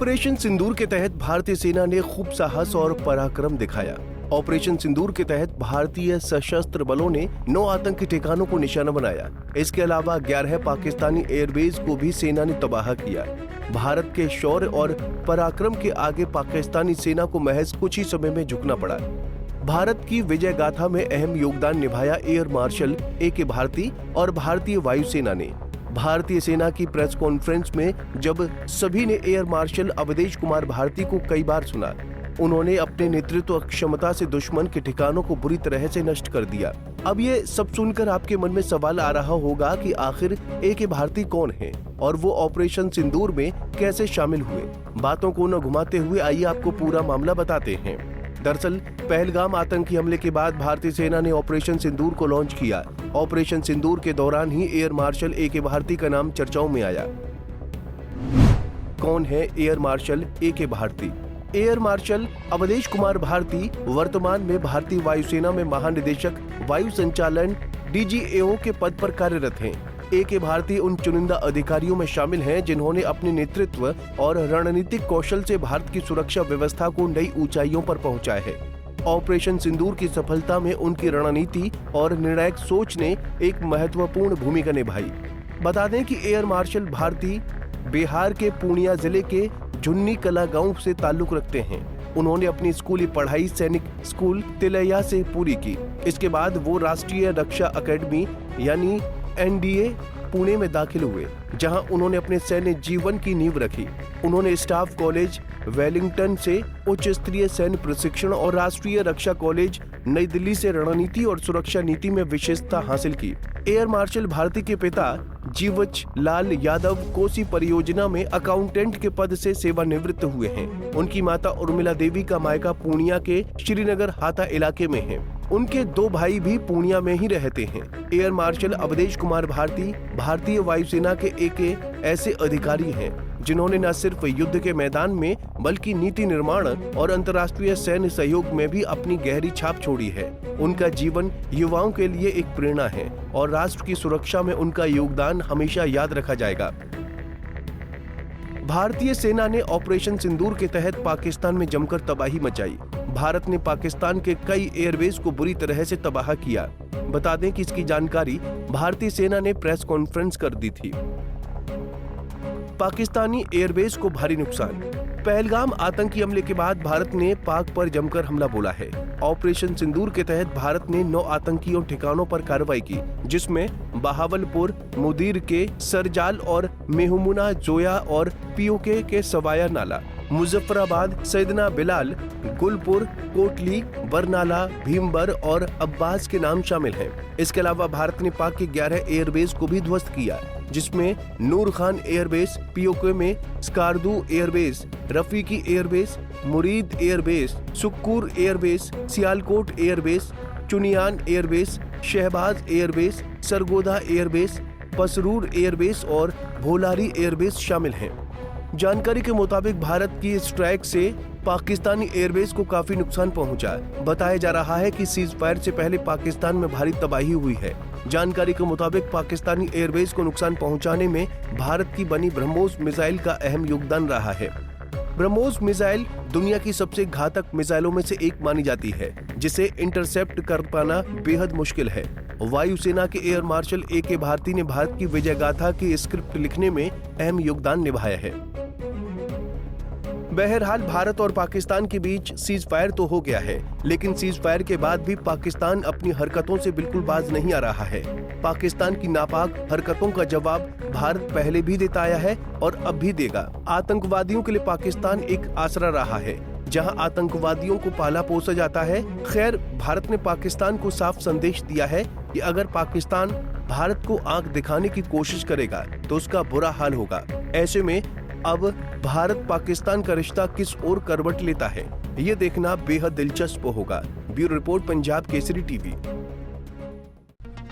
Operation Sindoor के तहत भारतीय सेना ने खूब साहस और पराक्रम दिखाया। ऑपरेशन सिंदूर के तहत भारतीय सशस्त्र बलों ने 9 आतंकी ठिकानों को निशाना बनाया। इसके अलावा 11 पाकिस्तानी एयरबेस को भी सेना ने तबाह किया। भारत के शौर्य और पराक्रम के आगे पाकिस्तानी सेना को महज कुछ ही समय में झुकना पड़ा। भारत की विजय गाथा में अहम योगदान निभाया एयर मार्शल ए.के. भारती और भारतीय वायुसेना ने। भारतीय सेना की प्रेस कॉन्फ्रेंस में जब सभी ने एयर मार्शल अवधेश कुमार भारती को कई बार सुना, उन्होंने अपने नेतृत्व क्षमता से दुश्मन के ठिकानों को बुरी तरह से नष्ट कर दिया। अब ये सब सुनकर आपके मन में सवाल आ रहा होगा कि आखिर ए.के. भारती कौन है और वो ऑपरेशन सिंदूर में कैसे शामिल हुए। बातों को न घुमाते हुए आइए आपको पूरा मामला बताते हैं। दरअसल पहलगाम आतंकी हमले के बाद भारतीय सेना ने ऑपरेशन सिंदूर को लॉन्च किया। ऑपरेशन सिंदूर के दौरान ही एयर मार्शल ए.के. भारती का नाम चर्चाओं में आया। कौन है air marshal A K. Bharati? Air marshal Awadhesh Kumar Bharati वर्तमान में भारतीय वायुसेना में महानिदेशक वायु संचालन DGAO के पद पर कार्यरत हैं। ए.के. भारती उन चुनिंदा अधिकारियों में शामिल हैं जिन्होंने अपने नेतृत्व और रणनीतिक कौशल से भारत की सुरक्षा व्यवस्था को नई ऊंचाइयों पर पहुंचाया है। ऑपरेशन सिंदूर की सफलता में उनकी रणनीति और निर्णायक सोच ने एक महत्वपूर्ण भूमिका निभाई। बता दें कि एयर मार्शल भारती बिहार के पूर्णिया जिले के झुन्नी कला गांव से ताल्लुक रखते हैं। उन्होंने अपनी स्कूली पढ़ाई सैनिक स्कूल तिलैया से पूरी की। इसके बाद वो राष्ट्रीय रक्षा अकेडमी यानी NDA पुणे में दाखिल हुए, जहां उन्होंने अपने सैन्य जीवन की नींव रखी। उन्होंने स्टाफ कॉलेज वेलिंगटन से उच्च स्तरीय सैन्य प्रशिक्षण और राष्ट्रीय रक्षा कॉलेज नई दिल्ली से रणनीति और सुरक्षा नीति में विशेषता हासिल की। एयर मार्शल भारती के पिता जीवच लाल यादव कोसी परियोजना में अकाउंटेंट के पद से सेवानिवृत्त हुए हैं। उनकी माता उर्मिला देवी का मायका पूर्णिया के श्रीनगर हाता इलाके में है। उनके 2 भाई भी पूर्णिया में ही रहते हैं। एयर मार्शल अवधेश कुमार भारती भारतीय वायुसेना के एक ऐसे अधिकारी हैं जिन्होंने न सिर्फ युद्ध के मैदान में बल्कि नीति निर्माण और अंतर्राष्ट्रीय सैन्य सहयोग में भी अपनी गहरी छाप छोड़ी है। उनका जीवन युवाओं के लिए एक प्रेरणा है और राष्ट्र की सुरक्षा में उनका योगदान हमेशा याद रखा जाएगा। भारतीय सेना ने ऑपरेशन सिंदूर के तहत पाकिस्तान में जमकर तबाही मचाई। भारत ने पाकिस्तान के कई एयरबेस को बुरी तरह से तबाह किया। बता दें कि इसकी जानकारी भारतीय सेना ने प्रेस कॉन्फ्रेंस कर दी थी। पाकिस्तानी एयरबेस को भारी नुकसान। पहलगाम आतंकी हमले के बाद भारत ने पाक पर जमकर हमला बोला है। ऑपरेशन सिंदूर के तहत भारत ने 9 आतंकियों ठिकानों पर कार्रवाई की, जिसमें बहावलपुर, मुदीर के सरजाल और मेहमुना जोया और POK के सवाया नाला, मुजफ्फराबाद, सैदना बिलाल, गुलपुर, कोटली, बरनाला, भीमबर और अब्बास के नाम शामिल हैं। इसके अलावा भारत ने पाक के 11 एयरबेस को भी ध्वस्त किया, जिसमें नूर खान एयरबेस, POK में Skardu airbase, Rafiqui airbase, Murid airbase, Sukkur airbase, Sialkot airbase, Chunian airbase, Shahbaz airbase, Sargodha airbase, Pasrur airbase और भोलारी एयरबेस शामिल हैं। जानकारी के मुताबिक भारत की स्ट्राइक से पाकिस्तानी एयरबेस को काफी नुकसान पहुंचा। बताया जा रहा है कि सीज फायर से पहले पाकिस्तान में भारी तबाही हुई है। जानकारी के मुताबिक पाकिस्तानी एयरबेस को नुकसान पहुंचाने में भारत की बनी ब्रह्मोस मिसाइल का अहम योगदान रहा है। ब्रह्मोस मिसाइल दुनिया की सबसे घातक मिसाइलों में से एक मानी जाती है, जिसे इंटरसेप्ट कर पाना बेहद मुश्किल है। वायुसेना के एयर मार्शल ए.के. भारती ने भारत की विजय गाथा की स्क्रिप्ट लिखने में अहम योगदान निभाया है। बहरहाल भारत और पाकिस्तान के बीच सीज फायर तो हो गया है, लेकिन सीज फायर के बाद भी पाकिस्तान अपनी हरकतों से बिल्कुल बाज नहीं आ रहा है। पाकिस्तान की नापाक हरकतों का जवाब भारत पहले भी देता आया है और अब भी देगा। आतंकवादियों के लिए पाकिस्तान एक आसरा रहा है, जहां आतंकवादियों को पाला पोसा जाता है। खैर, भारत ने पाकिस्तान को साफ संदेश दिया है कि अगर पाकिस्तान भारत को आंख दिखाने की कोशिश करेगा तो उसका बुरा हाल होगा। ऐसे में अब भारत पाकिस्तान का रिश्ता किस ओर करवट लेता है, ये देखना बेहद दिलचस्प होगा। Bureau report, Punjab Kesari TV.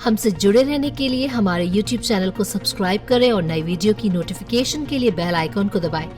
हमसे जुड़े रहने के लिए हमारे YouTube चैनल को सब्सक्राइब करें और नई वीडियो की नोटिफिकेशन के लिए बेल आइकॉन को दबाएं।